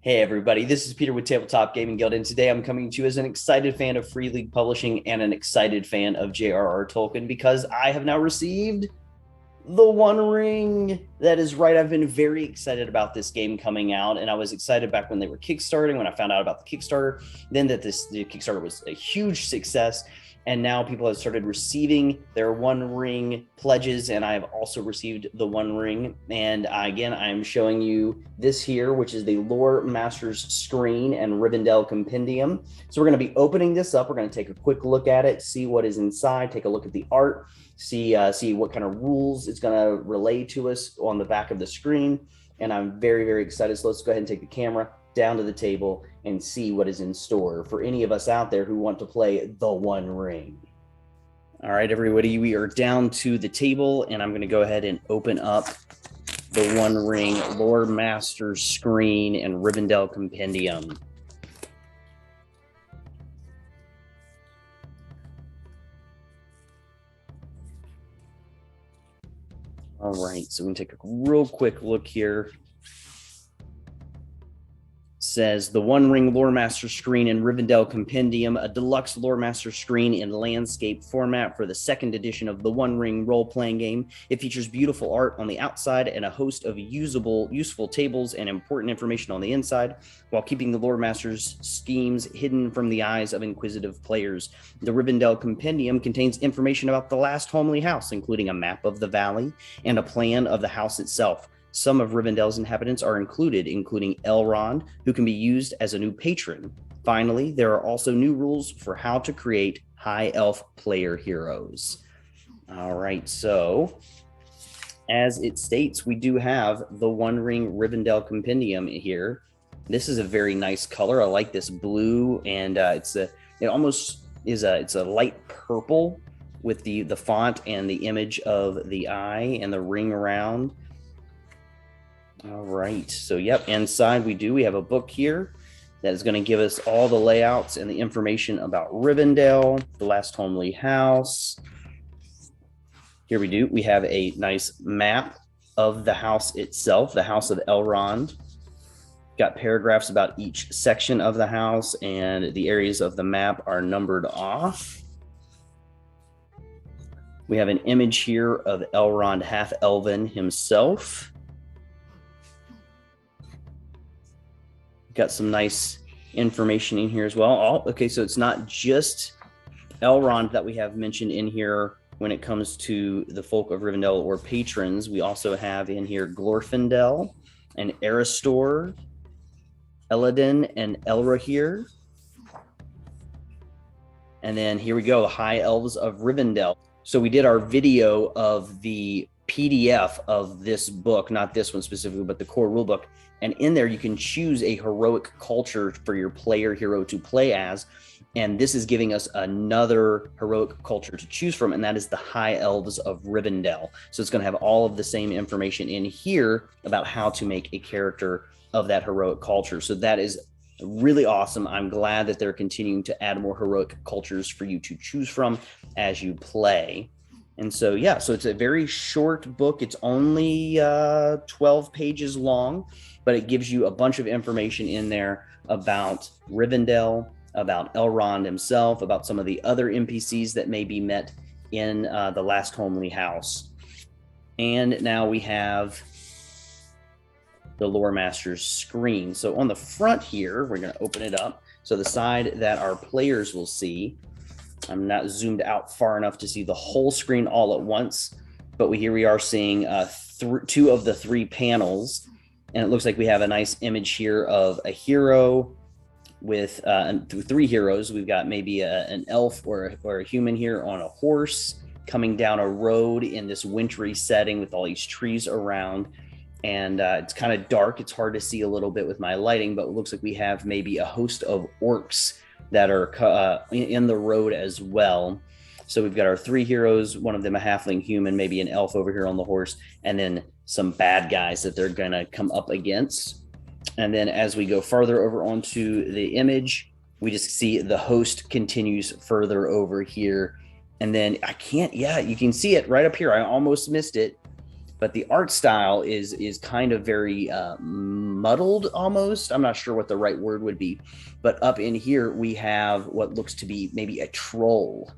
Hey everybody, this is Peter with Tabletop Gaming Guild, and today I'm coming to you as an excited fan of Free League Publishing and an excited fan of J.R.R. Tolkien because I have now received the One Ring. That is right, I've been very excited about this game coming out, and I was excited back when they were kickstarting, when I found out about the Kickstarter, then that the Kickstarter was a huge success, and now people have started receiving their One Ring pledges, and I have also received the One Ring. And again, I'm showing you this here, which is the Loremasters Screen and Rivendell Compendium. So we're going to be opening this up. We're going to take a quick look at it, see what is inside, take a look at the art, see what kind of rules it's going to relay to us on the back of the screen. And I'm very, very excited. So let's go ahead and take the camera down to the table and see what is in store for any of us out there who want to play the One Ring. All right, everybody, we are down to the table, and I'm going to go ahead and open up the One Ring Loremasters Screen and Rivendell Compendium. All right, so we can take a real quick look here. Says the One Ring Loremaster Screen and Rivendell Compendium, a deluxe Loremaster screen in landscape format for the second edition of the One Ring role-playing game. It features beautiful art on the outside and a host of useful tables and important information on the inside, while keeping the Loremaster's schemes hidden from the eyes of inquisitive players. The Rivendell Compendium contains information about the last homely house, including a map of the valley and a plan of the house itself. Some of Rivendell's inhabitants are included, including Elrond, who can be used as a new patron. Finally, there are also new rules for how to create high elf player heroes. All right, so as it states, we do have the One Ring Rivendell Compendium here. This is a very nice color. I like this blue, and it's a light purple with the font and the image of the eye and the ring around. All right, so yep, inside we have a book here that is going to give us all the layouts and the information about Rivendell, the last homely house. Here we have a nice map of the house itself, the house of Elrond. Got paragraphs about each section of the house, and the areas of the map are numbered off. We have an image here of Elrond half-elven himself. Got some nice information in here as well. Okay, so it's not just Elrond that we have mentioned in here when it comes to the folk of Rivendell or patrons. We also have in here Glorfindel and Eristor, Elladan and Elrohir. And then here we go, the High Elves of Rivendell. So we did our video of the PDF of this book, not this one specifically, but the core rulebook. And in there, you can choose a heroic culture for your player hero to play as. And this is giving us another heroic culture to choose from, and that is the High Elves of Rivendell. So it's going to have all of the same information in here about how to make a character of that heroic culture. So that is really awesome. I'm glad that they're continuing to add more heroic cultures for you to choose from as you play. And so, yeah, so it's a very short book. It's only 12 pages long, but it gives you a bunch of information in there about Rivendell, about Elrond himself, about some of the other NPCs that may be met in the last homely house. And now we have the Loremasters Screen. So on the front here, we're going to open it up. So the side that our players will see, I'm not zoomed out far enough to see the whole screen all at once, but here we are seeing two of the three panels. And it looks like we have a nice image here of a hero with three heroes. We've got maybe an elf or a human here on a horse coming down a road in this wintry setting with all these trees around. And it's kind of dark. It's hard to see a little bit with my lighting, but it looks like we have maybe a host of orcs that are in the road as well. So we've got our three heroes, one of them a halfling human, maybe an elf over here on the horse, and then some bad guys that they're going to come up against. And then as we go farther over onto the image, we just see the host continues further over here. And then you can see it right up here. I almost missed it. but the art style is kind of very muddled almost. I'm not sure what the right word would be, but up in here we have what looks to be maybe a troll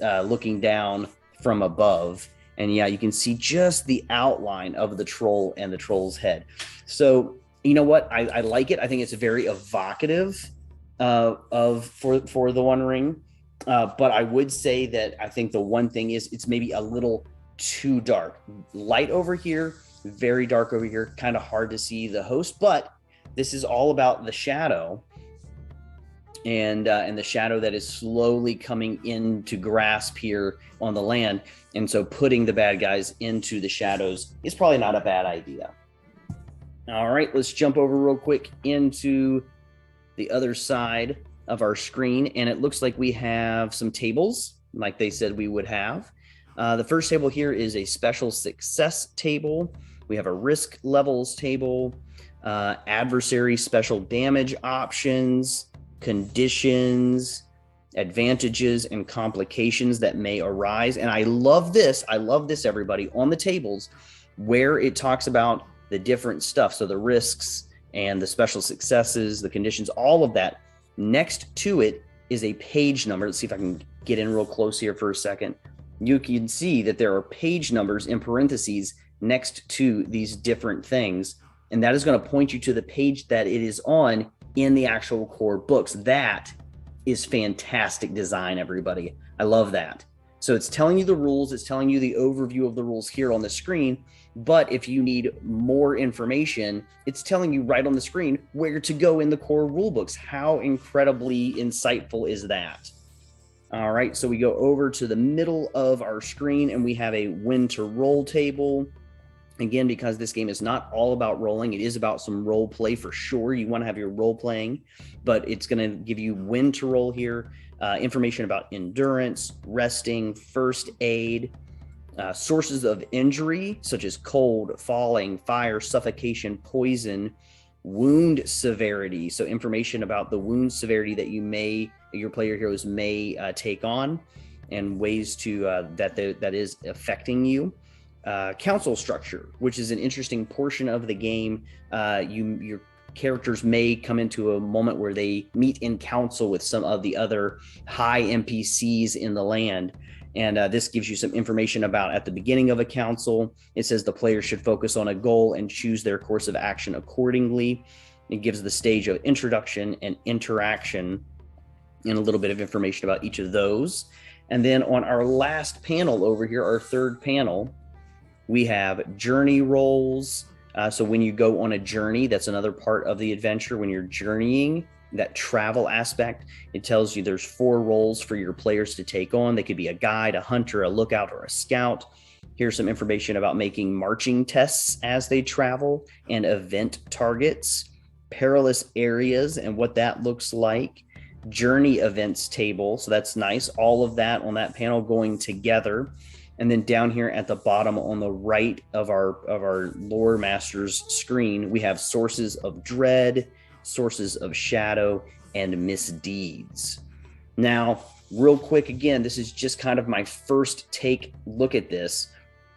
looking down from above. And yeah, you can see just the outline of the troll and the troll's head. So you know what? I like it. I think it's very evocative for the One Ring. But I would say that I think the one thing is it's maybe a little too dark. Light over here, very dark over here, kind of hard to see the host. But this is all about the shadow and the shadow that is slowly coming into grasp here on the land. And so putting the bad guys into the shadows is probably not a bad idea. All right, let's jump over real quick into the other side of our screen. And it looks like we have some tables like they said we would have. The first table here is a special success table. We have a risk levels table, adversary special damage options, conditions, advantages, and complications that may arise. And I love this, everybody, on the tables where it talks about the different stuff. So the risks and the special successes, the conditions, all of that. Next to it is a page number. Let's see if I can get in real close here for a second. You can see that there are page numbers in parentheses next to these different things. And that is going to point you to the page that it is on in the actual core books. That is fantastic design, everybody. I love that. So it's telling you the rules. It's telling you the overview of the rules here on the screen. But if you need more information, it's telling you right on the screen where to go in the core rule books. How incredibly insightful is that? All right, so we go over to the middle of our screen and we have a when to roll table. Again, because this game is not all about rolling, it is about some role play for sure. You want to have your role playing, but it's going to give you when to roll here, information about endurance, resting, first aid, sources of injury, such as cold, falling, fire, suffocation, poison, wound severity. So information about the wound severity that your player heroes may take on, and ways to that is affecting you. Council structure, which is an interesting portion of the game. Your characters may come into a moment where they meet in council with some of the other high NPCs in the land. And this gives you some information about at the beginning of a council. It says the player should focus on a goal and choose their course of action accordingly. It gives the stage of introduction and interaction and a little bit of information about each of those. And then on our last panel over here, our third panel, we have journey rolls. So when you go on a journey, that's another part of the adventure. When you're journeying, that travel aspect, it tells you there's 4 roles for your players to take on. They could be a guide, a hunter, a lookout, or a scout. Here's some information about making marching tests as they travel, and event targets, perilous areas and what that looks like, journey events table. So that's nice. All of that on that panel going together. And then down here at the bottom on the right of our Loremasters screen, we have sources of dread, sources of shadow, and misdeeds. Now, real quick, again, this is just kind of my first take look at this,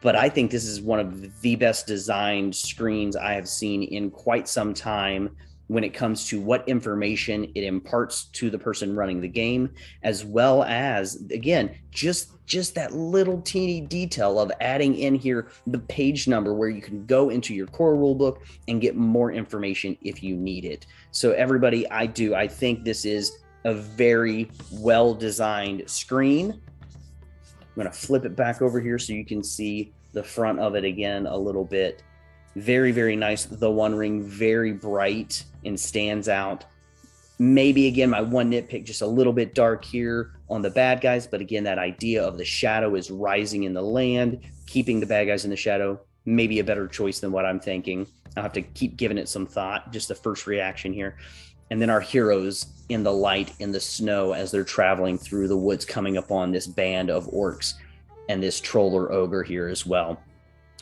but I think this is one of the best designed screens I have seen in quite some time when it comes to what information it imparts to the person running the game, as well as, again, just that little teeny detail of adding in here the page number where you can go into your core rulebook and get more information if you need it. So everybody, I think this is a very well-designed screen. I'm gonna flip it back over here so you can see the front of it again a little bit. Very, very nice. The One Ring, very bright and stands out. Maybe, again, my one nitpick, just a little bit dark here on the bad guys. But again, that idea of the shadow is rising in the land, keeping the bad guys in the shadow, maybe a better choice than what I'm thinking. I'll have to keep giving it some thought, just the first reaction here. And then our heroes in the light, in the snow, as they're traveling through the woods, coming upon this band of orcs and this troll or ogre here as well.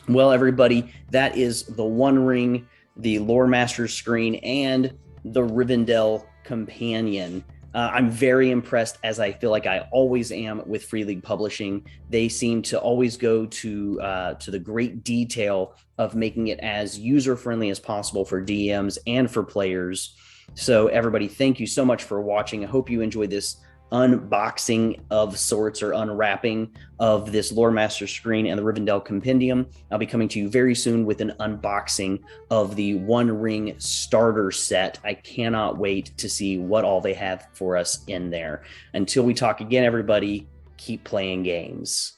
Well, everybody, that is the One Ring, the Loremasters Screen, and the Rivendell Companion. I'm very impressed, as I feel like I always am with Free League Publishing. They seem to always go to the great detail of making it as user friendly as possible for DMs and for players. So everybody, thank you so much for watching. I hope you enjoyed this unboxing of sorts, or unwrapping of this Loremasters Screen and the Rivendell Compendium. I'll be coming to you very soon with an unboxing of the One Ring starter set. I cannot wait to see what all they have for us in there. Until we talk again, everybody, keep playing games.